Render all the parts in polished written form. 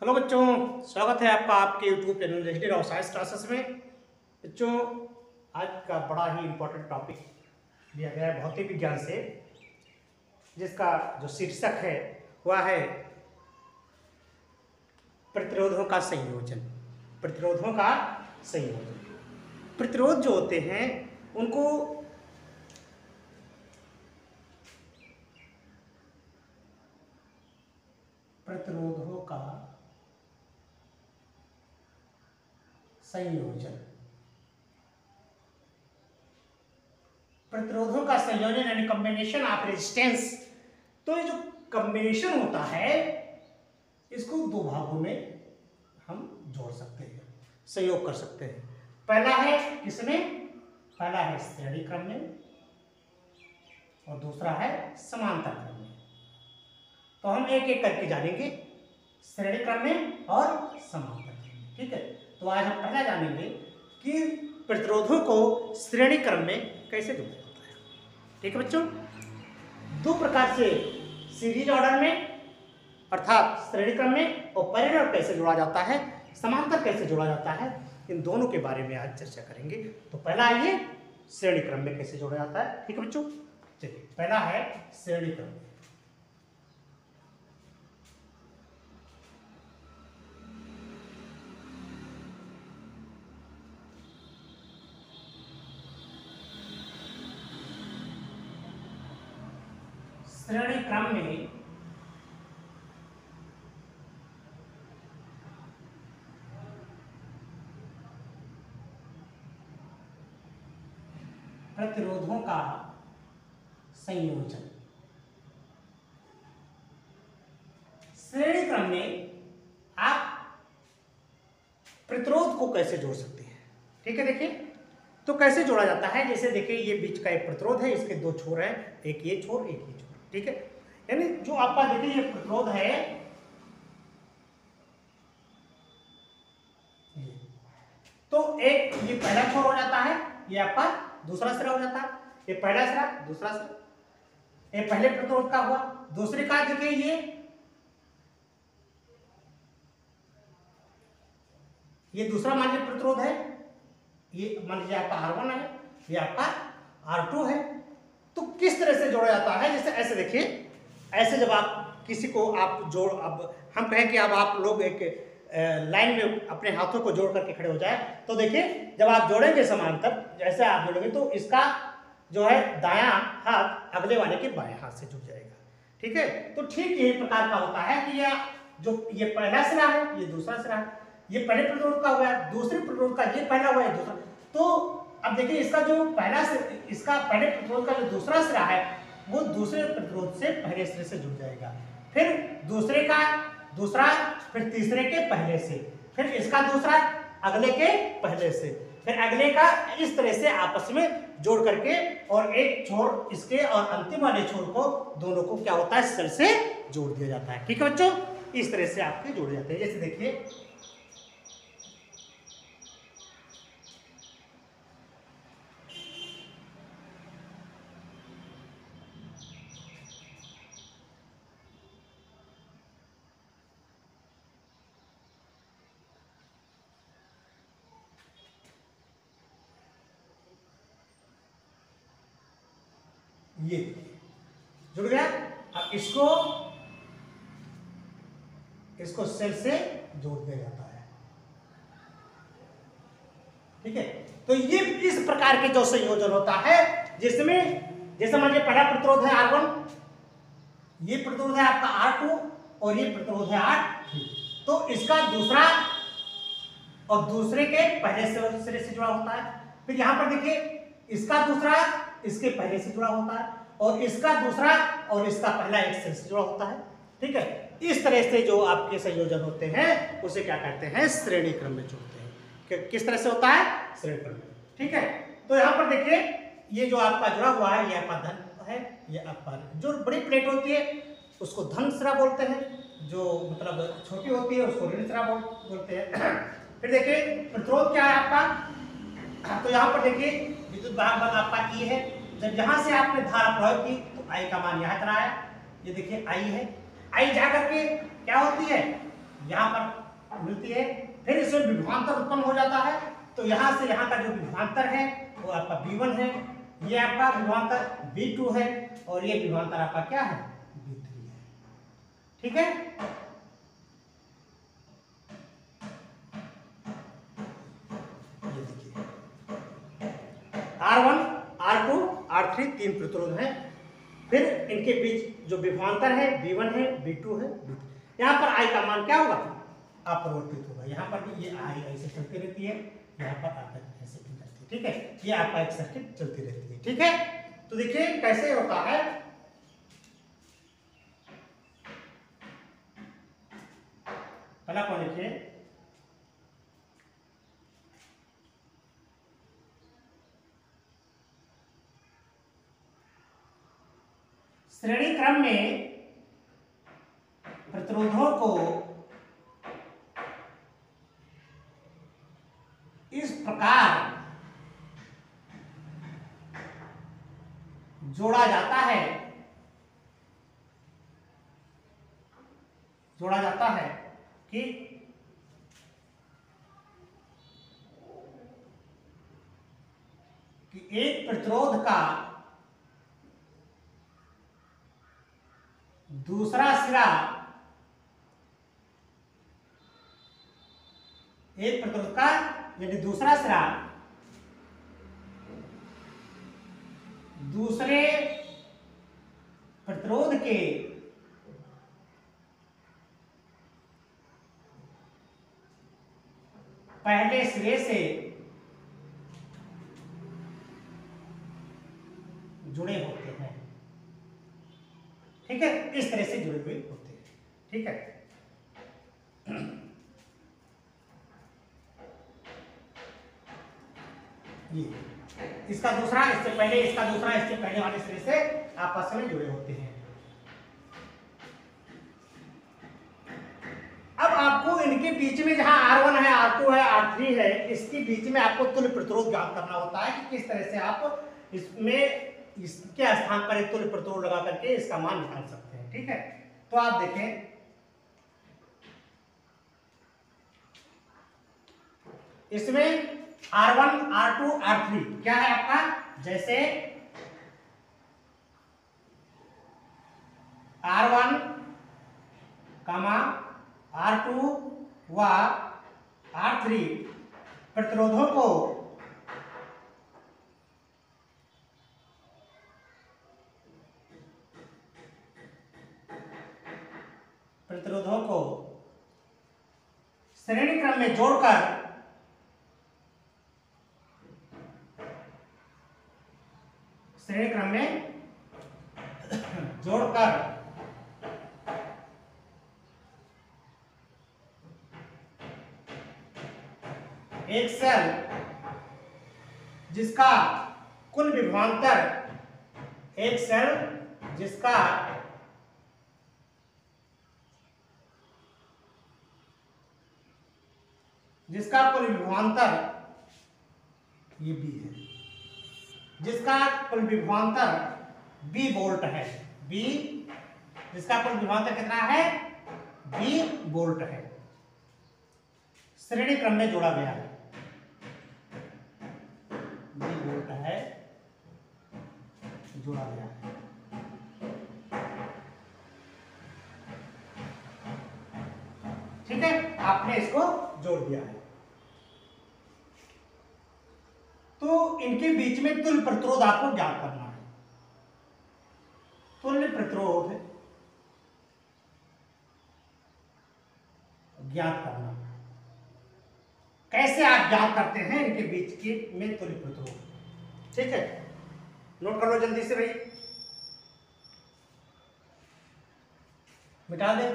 Hello बच्चों, स्वागत है आपका आपके YouTube channel register of science classes में। बच्चों, आज का बड़ा ही इम्पोर्टेंट टॉपिक दिया गया है भौतिक विज्ञान से, जिसका जो शीर्षक है वह है प्रतिरोधों का संयोजन। प्रतिरोधों का संयोजन। प्रतिरोध जो होते हैं उनको प्रतिरोधों का संयोजन, प्रतिरोधों का संयोजन यानी कॉम्बिनेशन ऑफ रेजिस्टेंस। तो ये जो कॉम्बिनेशन होता है इसको दो भागों में हम जोड़ सकते हैं, संयोग कर सकते हैं। पहला है किसमें? पहला है श्रेणी क्रम में और दूसरा है समांतर क्रम में। तो हम एक एक करके जानेंगे, श्रेणी क्रम में और समांतर क्रम में। ठीक है, तो आज हम पहला जानेंगे कि प्रतिरोधों को श्रेणी क्रम में कैसे जोड़ा जाता है। ठीक है बच्चों, दो प्रकार से सीरीज ऑर्डर में अर्थात श्रेणी क्रम में और पैरेलल कैसे जोड़ा जाता है, समांतर कैसे जोड़ा जाता है, इन दोनों के बारे में आज चर्चा करेंगे। तो पहला आइए श्रेणी क्रम में कैसे जोड़ा जाता है। ठीक है बच्चों, चलिए पहला है श्रेणी क्रम। श्रेणी क्रम में प्रतिरोधों का संयोजन। श्रेणी क्रम में आप प्रतिरोध को कैसे जोड़ सकते हैं। ठीक है, देखिए तो कैसे जोड़ा जाता है। जैसे देखिए ये बीच का एक प्रतिरोध है, इसके दो छोर हैं, एक ये छोर एक ये छोर। ठीक है, यानी जो आपका देखिए ये प्रतिरोध है, तो एक ये पहला छोर हो जाता है, ये आपका दूसरा सिरा हो जाता है। ये पहला सिरा दूसरा सिरा, ये पहले प्रतिरोध का हुआ। दूसरे का देखिए ये दूसरा मान लीजिए प्रतिरोध है, ये मान लीजिए आपका R1 है, ये आपका R2 है। तो किस तरह से जोड़ा जाता है, जैसे ऐसे देखिए, ऐसे जब आप किसी को आप जोड़, अब हम कहें कि अब आप लोग एक लाइन में अपने हाथों को जोड़ करके खड़े हो जाए, तो देखिए जब आप जोड़ेंगे समांतर, जैसे आप जोड़ेंगे तो इसका जो है दायां हाथ अगले वाले के बाएं हाथ से जुड़ जाएगा। ठीक है, तो ठीक यही प्रकार का होता है कि यह जो ये पहला सिरा है, ये दूसरा सिरा है, ये पहले प्रतिरोध का हुआ है, दूसरे प्रतिरोध का ये पहला हुआ है, दूसरा। तो अब देखिए इसका जो पहला इसका पहले प्रतिरोध का जो दूसरा सिरा है वो दूसरे प्रतिरोध से पहले सिरे से जुड़ जाएगा, फिर दूसरे का दूसरा, फिर तीसरे के पहले से, फिर इसका दूसरा अगले के पहले से, फिर अगले का, इस तरह से आपस में जोड़ करके और एक छोर इसके और अंतिम वाले छोर को, दोनों को क्या होता है, सिर से जोड़ दिया जाता है। ठीक है बच्चों, इस तरह से आपके जोड़े जाते हैं। जैसे देखिए ये जुड़ गया। अब इसको सेल से जोड़ दिया जाता है। ठीक है, तो ये इस प्रकार के जो संयोजन होता है, जिसमें जैसे मान लीजिए पहला प्रतिरोध है R1, ये प्रतिरोध है आपका R2 और ये प्रतिरोध है R3। तो इसका दूसरा और दूसरे के पहले सिरे से जुड़ा होता है। फिर यहां पर देखिए इसका दूसरा इसके पहले से जुड़ा होता है और इसका दूसरा और इसका पहला एक सिरे से जुड़ा होता है। ठीक है, इस तरह से जो आपके संयोजन होते हैं उसे क्या कहते हैं, श्रेणी क्रम में जोड़ते हैं। किस तरह से होता है, श्रेणी क्रम में। ठीक है, तो यहाँ पर देखिए ये जो आपका जुड़ा हुआ है, ये आपका धन है, ये आपका जो बड़ी प्लेट होती है उसको धन सिरा बोलते हैं, जो मतलब छोटी होती है उसको ऋण सिरा बोलते हैं। फिर देखिए प्रतिरोध क्या है आपका, तो यहाँ पर देखिए विद्युत वाहक बल आपका E है। जब यहाँ से आपने धारा प्रयोग की तो I का मान यहाँ चला आया, ये देखिए I है। I जा करके क्या होती है, यहाँ पर मिलती है, फिर इसमें विभवांतर उत्पन्न हो जाता है। तो यहाँ से यहाँ का जो विभवांतर है वो आपका V1 है, ये आपका विभवांतर V2 है, और ये विभवांतर आपका क्या है, V3 है। ठीक है, ये देखिए R1, R2, R3 तीन प्रतिरोध हैं। फिर इनके बीच जो विभवांतर है V1 है, V2 है, V3। यहाँ पर I का मान क्या होगा, अपरिवर्तित होगा। यहाँ पर भी ये I ऐसे चलती रहती है, यहाँ पर आपका ऐसे भी चलती है। ठीक है, ये आपका एक सर्किट चलती रहती है। ठीक है, तो देखिए कैसे होता है। पहला कौन लिखिए, श्रेणी क्रम में प्रतिरोधों को इस प्रकार जोड़ा जाता है, कि एक प्रतिरोध का दूसरा सिरा, एक प्रतिरोध का यदि दूसरा सिरा दूसरे प्रतिरोध के पहले सिरे से जुड़े होते हैं। ठीक है, इस तरह से जुड़े हुए होते हैं। ठीक है, ये इसका दूसरा इससे पहले, इसका दूसरा इससे पहले वाले सिरे से आपस में जुड़े होते हैं। अब आपको इनके बीच में जहां R1 है, R2 है, R3 है, इसके बीच में आपको तुल्य प्रतिरोध ज्ञात करना होता है कि किस तरह से आप इसमें इसके स्थान पर एक तुल्य प्रतिरोध लगा करके इसका मान निकाल सकते हैं। ठीक है, तो आप देखें इसमें R1, R2, R3 क्या है आपका, जैसे R1, R2 व R3 प्रतिरोधों को श्रेणी क्रम में जोड़कर एक सेल जिसका कुल विभवांतर, एक सेल जिसका कुल विभवांतर ये B है, जिसका कुल विभवांतर B वोल्ट है, B जिसका कुल विभवांतर कितना है, B वोल्ट है, श्रेणी क्रम में जोड़ा गया है, B वोल्ट है, जोड़ा गया है। ठीक है, आपने इसको जोड़ दिया है। तो इनके बीच में तुल्य प्रतिरोध आपको ज्ञात करना है। तुल्य प्रतिरोध ज्ञात करना, कैसे आप ज्ञात करते हैं इनके बीच के में तुल्य प्रतिरोध। ठीक है, नोट कर लो जल्दी से भाई, मिटा दे।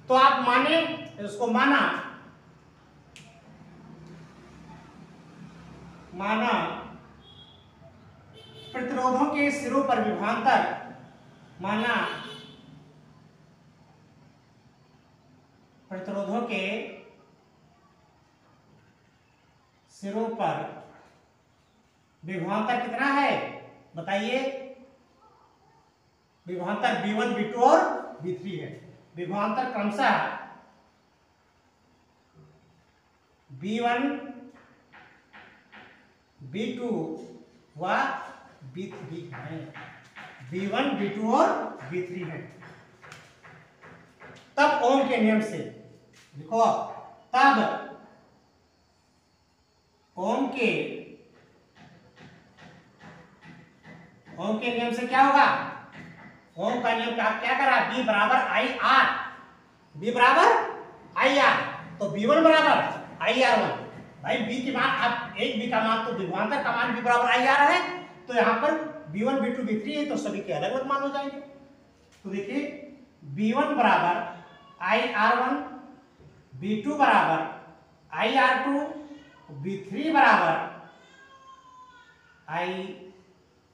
तो आप माने, इसको माना प्रतिरोधों के सिरों पर विभवांतर, माना प्रतिरोधों के सिरों पर विभवांतर कितना है बताइए। विभवांतर V1 V2 और V3 है। विभवांतर क्रमशः V1 V2 व V3 है। V1 V2 और V3 है। तब ओम के नियम से देखो, तब ओम के नियम से क्या होगा। ओम का नियम क्या करा, B बराबर आई आर, B बराबर आई आर, तो V1 बराबर आई आर वन। भाई B की मान, आप एक B का मान तो विभवांतर का मान B बराबर आई आर है, तो यहाँ पर V1 V2 V3 है, तो सभी के अलग अलग मान हो जाएंगे। तो देखिए V1 बराबर आई आर वन, V2 बराबर आई आर टू, V3 बराबर आई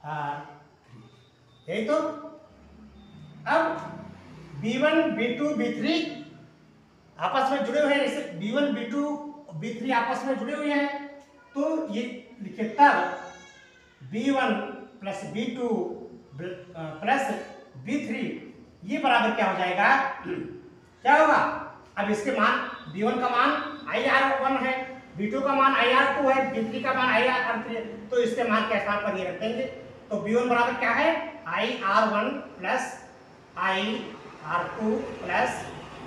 आर थ्री। यही तो। अब V1 V2 V3 आपस में जुड़े हुए हैं, जैसे V1 V2 V3 आपस में जुड़े हुए हैं, तो ये लिखे तब V1 plus V2 plus V3 ये बराबर क्या हो जाएगा, क्या होगा। अब इसके मान V1 का मान IR1 है, V2 का मान IR2 है, V3 का मान IR3 है, तो इसके मान के स्थान पर ये रख देंगे। तो V1 बराबर क्या है, IR1 plus IR2 plus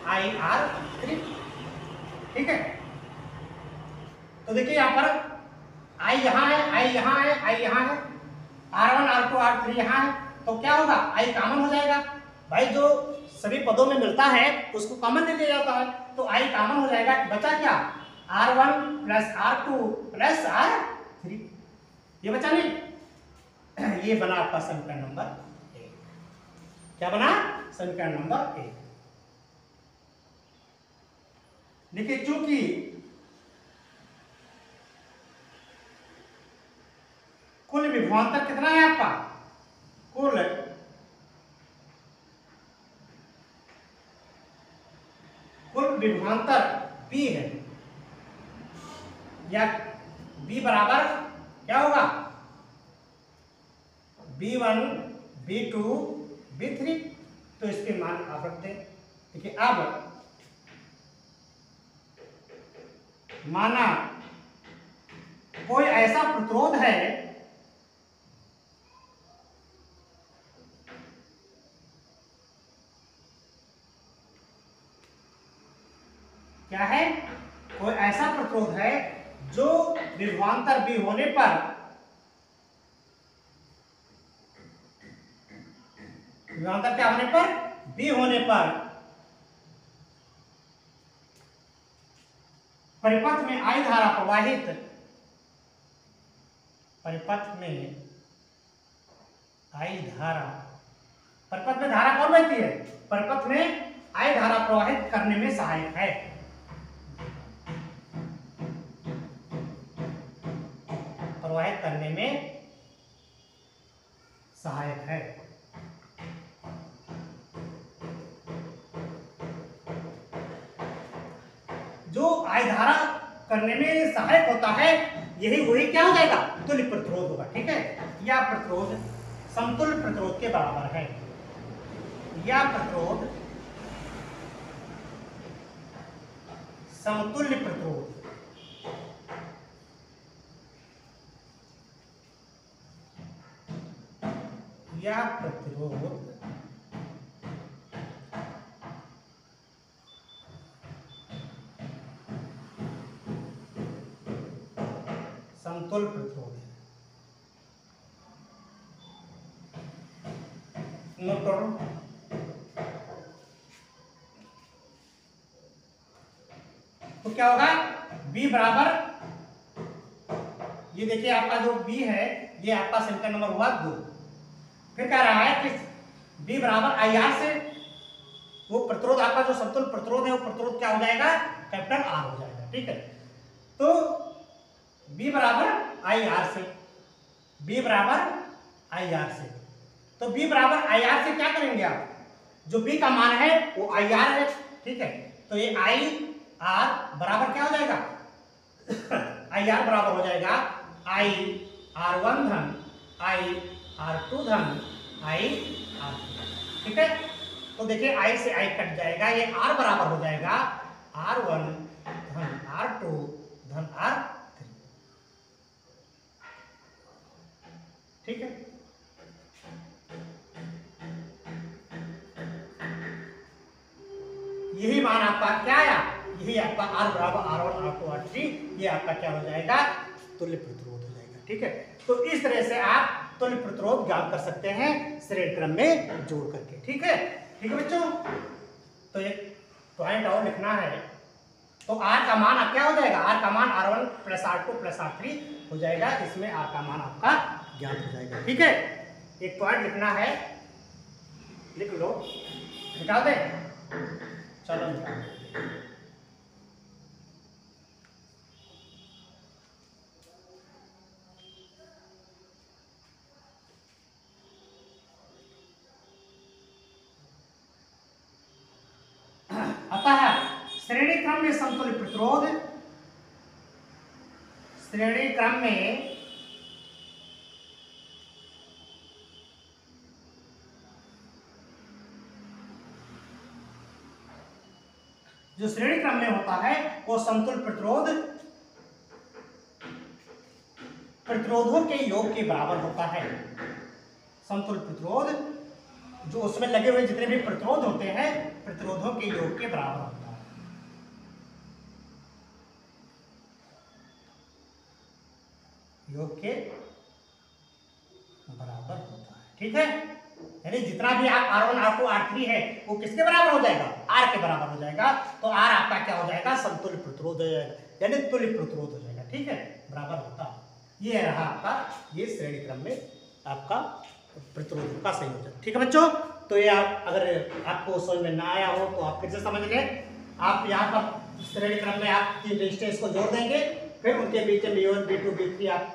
IR3। ठीक है। तो देखिए यहाँ पर I यहाँ है, I यहाँ है, I यहाँ है, R1 R2 R3 यहाँ है, तो क्या होगा, I कॉमन हो जाएगा। भाई जो सभी पदों में मिलता है उसको कॉमन ले लिया जाता है, तो I कॉमन हो जाएगा। बचा क्या, R1 plus R2 plus R3, ये बचा नहीं। ये बना आपका समीकरण नंबर 1। क्या बना, समीकरण नंबर 1। देखिए चूंकि कुल विभवांतर कितना है आपका, कुल विभवांतर B है, या B बराबर क्या होगा, B1 B2 B3, तो इसके मान आप रखते हैं। देखिए अब माना कोई ऐसा प्रतिरोध है क्या है, कोई ऐसा प्रतिरोध है जो विभवांतर B होने पर विभवांतर क्या होने पर, B होने पर परिपथ में I धारा प्रवाहित, परिपथ में I धारा, परिपथ में धारा कौन बहती है, परिपथ में I धारा प्रवाहित करने में सहायक है। प्रवाहित करने में सहायक है। जो I धारा करने में सहायक होता है, यही वही क्या हो जाएगा, तुल्य प्रतिरोध होगा। ठीक है, यह प्रतिरोध समतुल्य प्रतिरोध के बराबर है। यह प्रतिरोध समतुल्य प्रतिरोध या प्रतिरोध समतुल्य प्रतिरोध है। नोट करो, तो क्या होगा, B बराबर, ये देखिए आपका जो B है, ये आपका समीकरण नंबर हुआ 2। फिर कह रहा है कि B बराबर IR से, वो प्रतिरोध आपका जो समतुल्य प्रतिरोध है, वो प्रतिरोध क्या हो जाएगा, कैपिटल R हो जाएगा। ठीक है, तो B बराबर IR से, B बराबर IR से, तो B बराबर IR से क्या करेंगे आप, जो B का मान है वो IR है। ठीक है, तो ये IR बराबर क्या हो जाएगा आई आर बराबर हो जाएगा आई R1 धन आई R2 धन आई R3। ठीक है, तो देखिए आई से आई कट जाएगा, ये R बराबर हो जाएगा R1 धन R2 धन R3। ठीक है, यही मान आपका क्या आया, यही आपका R बराबर R1 R2 R3, ये आपका क्या हो जाएगा, तुल्य प्रतिरोध हो जाएगा। ठीक है, तो इस तरह से आप तुल्य प्रतिरोध ज्ञात कर सकते हैं श्रेणी क्रम में जोड़ करके। ठीक है, ठीक है बच्चों, तो एक पॉइंट और लिखना है, तो R का मान आप क्या हो जाएगा, R का मान R1 plus R2 plus R3 हो जाएगा, इसमें R का मान आपका ज्ञात हो जाएगा। ठीक है, एक पॉइंट लिखना है, लिख लो, निकाल दे, चलो निकाल। अतः श्रेणी क्रम में समतुल्य प्रतिरोध, श्रेणी क्रम में जो श्रेणी क्रम में होता है वो समतुल्य प्रतिरोध प्रतिरोधों के योग के बराबर होता है। समतुल्य प्रतिरोध जो उसमें लगे हुए जितने भी प्रतिरोध होते हैं प्रतिरोधों के योग के बराबर होता है। योग के बराबर होता है। ठीक है, यानी जितना भी आप R1 R2 R3 है वो किसके बराबर हो जाएगा, R के बराबर हो जाएगा। तो R आपका क्या हो जाएगा, समतुल्य प्रतिरोध हो जाएगा, यानी तुल्य प्रतिरोध हो जाएगा। ठीक है, बराबर होता है। ये रहा आपका, ये श्रेणी क्रम में आपका प्रतिरोध का संयोजन। ठीक है बच्चों, तो ये आप अगर आपको समझ में ना आया हो तो आप फिर से समझ लें। आप यहाँ पर श्रेणी क्रम में आप 3 रेजिस्टेंस को जोड़ देंगे, फिर उनके बीच में V1 V2 V3 आप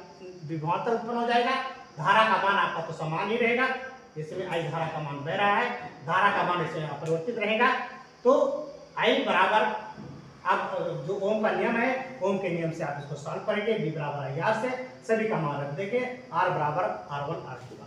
विभवांतर उत्पन्न हो जाएगा। धारा का मान आपका तो समान ही रहेगा, इसमें I धारा का मान बह रहा है, धारा का मान इसमें अपरिवर्तित रहेगा। तो I बराबर आप जो ओम का नियम है, ओम के नियम से आप इसको सॉल्व करेंगे, V बराबर IR से सभी का मान रख देंगे, R बराबर R1 R2 R3।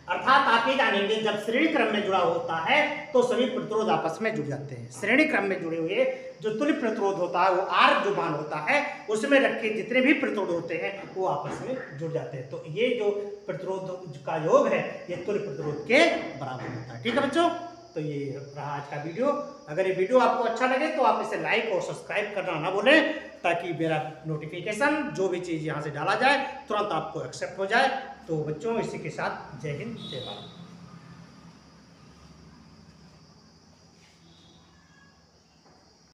अर्थात आप ये जानेंगे जब श्रेणी क्रम में जुड़ा होता है तो सभी प्रतिरोध आपस में जुड़ जाते हैं। श्रेणी क्रम में जुड़े हुए जो तुल्य प्रतिरोध होता है वो R जो मान होता है उसमें रखे जितने भी प्रतिरोध होते हैं वो आपस में जुड़ जाते हैं। तो ये जो प्रतिरोध का योग है ये तुल्य प्रतिरोध के बराबर होता है। ठीक है बच्चों, तो ये रहा आज का वीडियो। अगर ये वीडियो आपको अच्छा लगे तो आप इसे लाइक और सब्सक्राइब करना ना भूलें, ताकि मेरा नोटिफिकेशन जो भी चीज़ यहाँ से डाला जाए तुरंत आपको एक्सेप्ट हो जाए। तो बच्चों, इसी के साथ जय हिंद जय भारत।